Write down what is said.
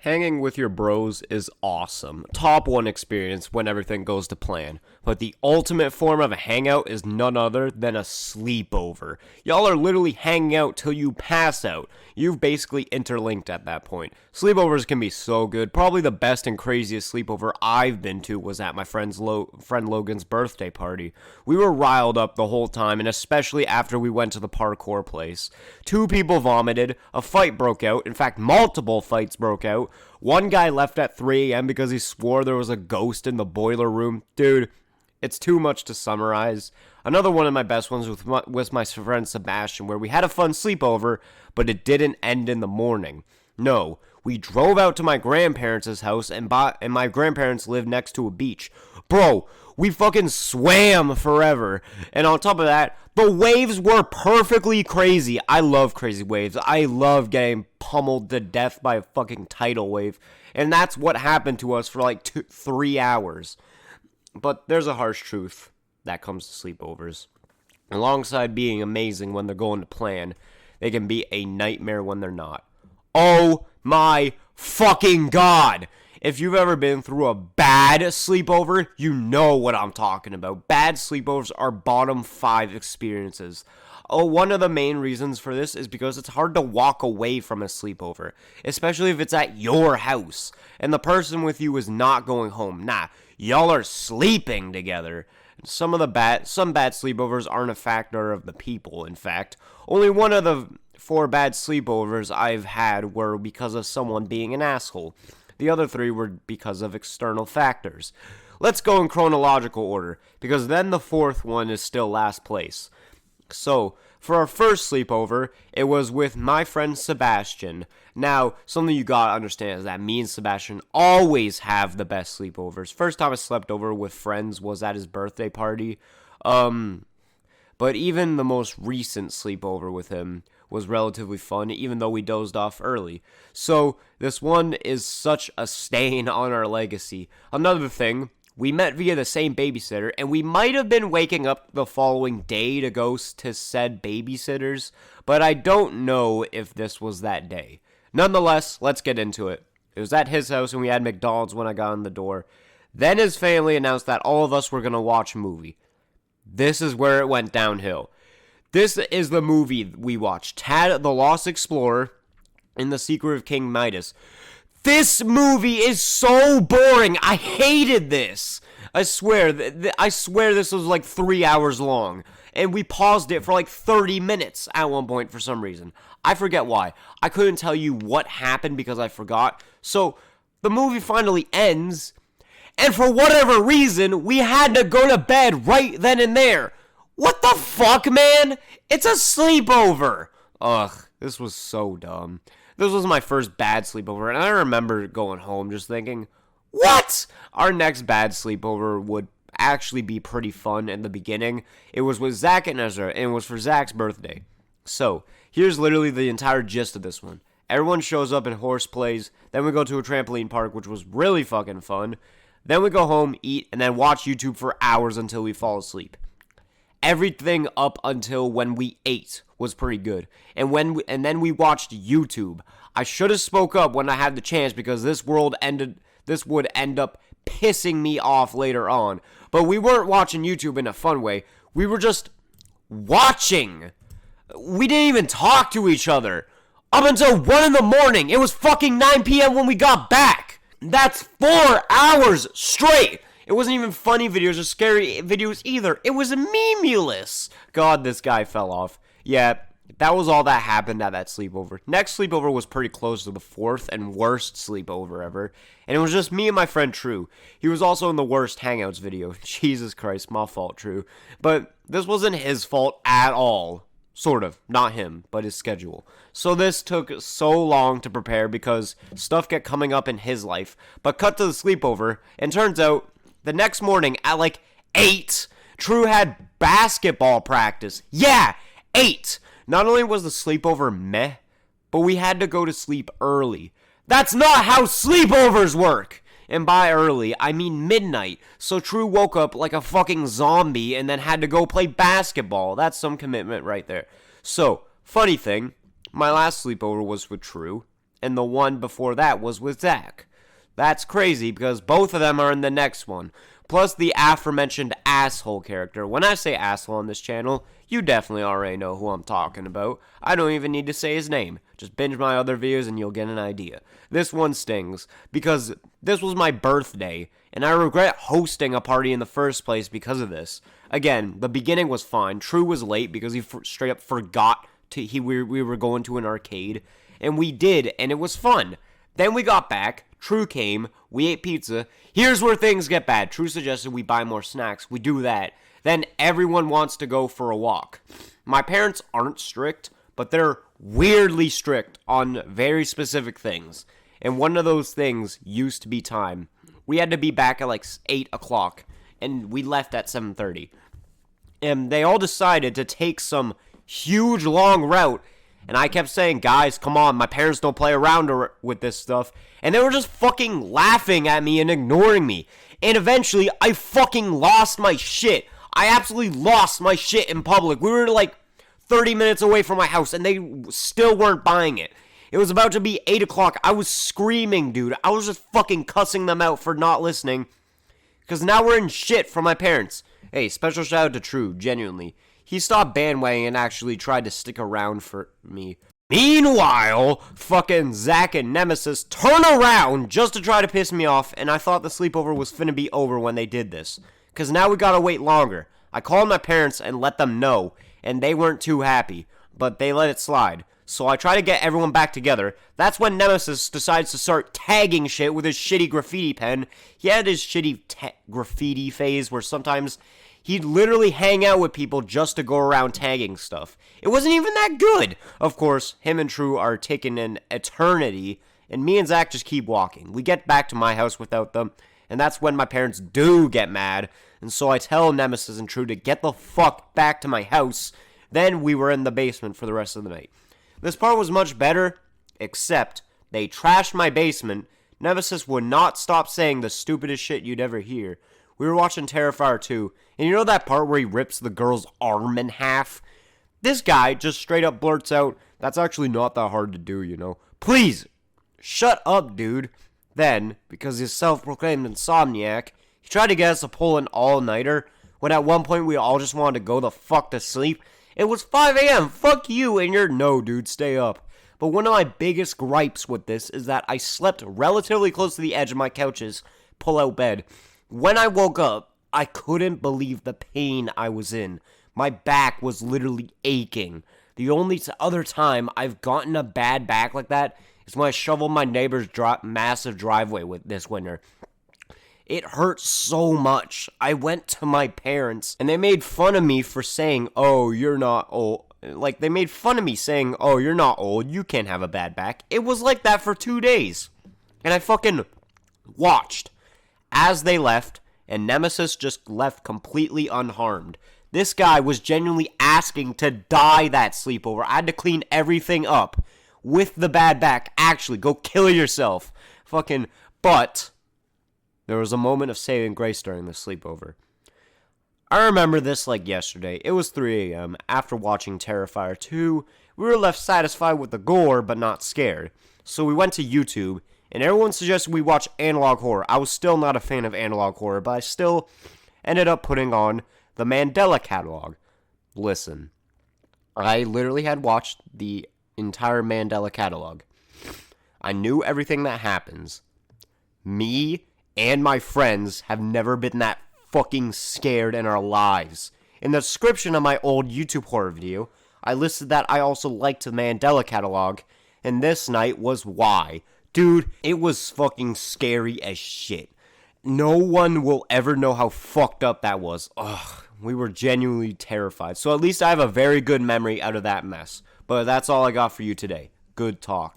Hanging with your bros is awesome. Top one experience when everything goes to plan. But the ultimate form of a hangout is none other than a sleepover. Y'all are literally hanging out till you pass out. You've basically interlinked at that point. Sleepovers can be so good. Probably the best and craziest sleepover I've been to was at my friend Logan's birthday party. We were riled up the whole time, and especially after we went to the parkour place. 2 people vomited, a fight broke out. In fact, multiple fights broke out. One guy left at 3 a.m. because he swore there was a ghost in the boiler room. Dude, it's too much to summarize. Another one of my best ones was my friend Sebastian, where we had a fun sleepover, but it didn't end in the morning. No, we drove out to my grandparents' house, and my grandparents lived next to a beach. Bro, we fucking swam forever. And on top of that, the waves were perfectly crazy. I love crazy waves. I love getting pummeled to death by a fucking tidal wave. And that's what happened to us for like 3 hours. But there's a harsh truth that comes to sleepovers. Alongside being amazing when they're going to plan, they can be a nightmare when they're not. Oh my fucking god! If you've ever been through a bad sleepover, you know what I'm talking about. Bad sleepovers are bottom 5 experiences. One of the main reasons for this is because it's hard to walk away from a sleepover, especially if it's at your house, and the person with you is not going home. Nah, y'all are sleeping together. Some bad sleepovers aren't a factor of the people, in fact. Only one of the 4 bad sleepovers I've had were because of someone being an asshole. The other 3 were because of external factors. Let's go in chronological order, because then the 4th one is still last place. So, for our first sleepover, it was with my friend Sebastian. Now, something you gotta understand is that me and Sebastian always have the best sleepovers. First time I slept over with friends was at his birthday party. But even the most recent sleepover with him was relatively fun, even though we dozed off early. So, this one is such a stain on our legacy. Another thing, we met via the same babysitter, and we might have been waking up the following day to go to said babysitters, but I don't know if this was that day. Nonetheless, let's get into it. It was at his house, and we had McDonald's when I got in the door. Then his family announced that all of us were going to watch a movie. This is where it went downhill. This is the movie we watched, Tad the Lost Explorer and The Secret of King Midas. This movie is so boring. I hated this. I swear this was like 3 hours long. And we paused it for like 30 minutes at one point for some reason. I forget why. I couldn't tell you what happened because I forgot. So the movie finally ends. And for whatever reason, we had to go to bed right then and there. What the fuck, man? It's a sleepover. Ugh, this was so dumb. This was my first bad sleepover, and I remember going home just thinking, what? Our next bad sleepover would actually be pretty fun in the beginning. It was with Zach and Ezra, and it was for Zach's birthday. So, here's literally the entire gist of this one. Everyone shows up in horse plays, then we go to a trampoline park, which was really fucking fun. Then we go home, eat, and then watch YouTube for hours until we fall asleep. Everything up until when we ate was pretty good. And then we watched YouTube. I should have spoke up when I had the chance because this would end up pissing me off later on. But we weren't watching YouTube in a fun way. We were just watching. We didn't even talk to each other. Up until 1 in the morning. It was fucking 9 p.m. when we got back. That's 4 hours straight. It wasn't even funny videos or scary videos either. It was memulous. God, this guy fell off. Yeah, that was all that happened at that sleepover. Next sleepover was pretty close to the 4th and worst sleepover ever. And it was just me and my friend True. He was also in the worst Hangouts video. Jesus Christ, my fault, True. But this wasn't his fault at all. Sort of. Not him, but his schedule. So this took so long to prepare because stuff kept coming up in his life. But cut to the sleepover, and turns out the next morning at like 8, True had basketball practice. Yeah, 8. Not only was the sleepover meh, but we had to go to sleep early. That's not how sleepovers work! And by early, I mean midnight. So True woke up like a fucking zombie and then had to go play basketball. That's some commitment right there. So, funny thing, my last sleepover was with True. and the one before that was with Zach. That's crazy because both of them are in the next one. Plus the aforementioned asshole character. When I say asshole on this channel, you definitely already know who I'm talking about. I don't even need to say his name. Just binge my other videos and you'll get an idea. This one stings because this was my birthday and I regret hosting a party in the first place because of this. Again, the beginning was fine. True was late because he straight up forgot we were going to an arcade, and we did, and it was fun. Then we got back, True came, we ate pizza. Here's where things get bad. True suggested we buy more snacks. We do that. Then everyone wants to go for a walk. My parents aren't strict, but they're weirdly strict on very specific things. And one of those things used to be time. We had to be back at like 8 o'clock, and we left at 7:30. And they all decided to take some huge long route, and I kept saying, guys, come on, my parents don't play around with this stuff, and they were just fucking laughing at me and ignoring me, and eventually, I fucking lost my shit. I absolutely lost my shit in public. We were like 30 minutes away from my house, and they still weren't buying it. It was about to be 8 o'clock. I was screaming, dude. I was just fucking cussing them out for not listening, because now we're in shit from my parents. Hey, special shout out to True, genuinely. He stopped bandwagoning and actually tried to stick around for me. Meanwhile, fucking Zach and Nemesis turn around just to try to piss me off, and I thought the sleepover was finna be over when they did this. Because now we gotta wait longer. I called my parents and let them know, and they weren't too happy, but they let it slide. So I try to get everyone back together. That's when Nemesis decides to start tagging shit with his shitty graffiti pen. He had his shitty graffiti phase where sometimes he'd literally hang out with people just to go around tagging stuff. It wasn't even that good. Of course, him and True are taking an eternity, and me and Zach just keep walking. We get back to my house without them, and that's when my parents do get mad. And so I tell Nemesis and True to get the fuck back to my house. Then we were in the basement for the rest of the night. This part was much better, except they trashed my basement. Nemesis would not stop saying the stupidest shit you'd ever hear. We were watching Terrifier 2, and you know that part where he rips the girl's arm in half? This guy just straight up blurts out, that's actually not that hard to do, you know. Please, shut up, dude. Then, because he's self-proclaimed insomniac, he tried to get us to pull an all-nighter, when at one point we all just wanted to go the fuck to sleep. It was 5 a.m. Fuck you and your no, dude, stay up. But one of my biggest gripes with this is that I slept relatively close to the edge of my couch's pull-out bed. When I woke up, I couldn't believe the pain I was in. My back was literally aching. The only other time I've gotten a bad back like that is when I shoveled my neighbor's massive driveway with this winter. It hurt so much. I went to my parents, and they made fun of me for saying, oh, you're not old. Like, they made fun of me saying, oh, you're not old, you can't have a bad back. It was like that for 2 days. And I fucking watched as they left, and Nemesis just left completely unharmed. This guy was genuinely asking to die that sleepover. I had to clean everything up with the bad back. Actually, go kill yourself. Fucking, but there was a moment of saving grace during the sleepover. I remember this like yesterday. It was 3 a.m. After watching Terrifier 2. We were left satisfied with the gore, but not scared. So we went to YouTube, and everyone suggested we watch analog horror. I was still not a fan of analog horror, but I still ended up putting on the Mandela catalog. Listen, I literally had watched the entire Mandela catalog. I knew everything that happens. Me and my friends have never been that fucking scared in our lives. In the description of my old YouTube horror video, I listed that I also liked the Mandela catalog, and this night was why. Dude, it was fucking scary as shit. No one will ever know how fucked up that was. Ugh, we were genuinely terrified. So at least I have a very good memory out of that mess. But that's all I got for you today. Good talk.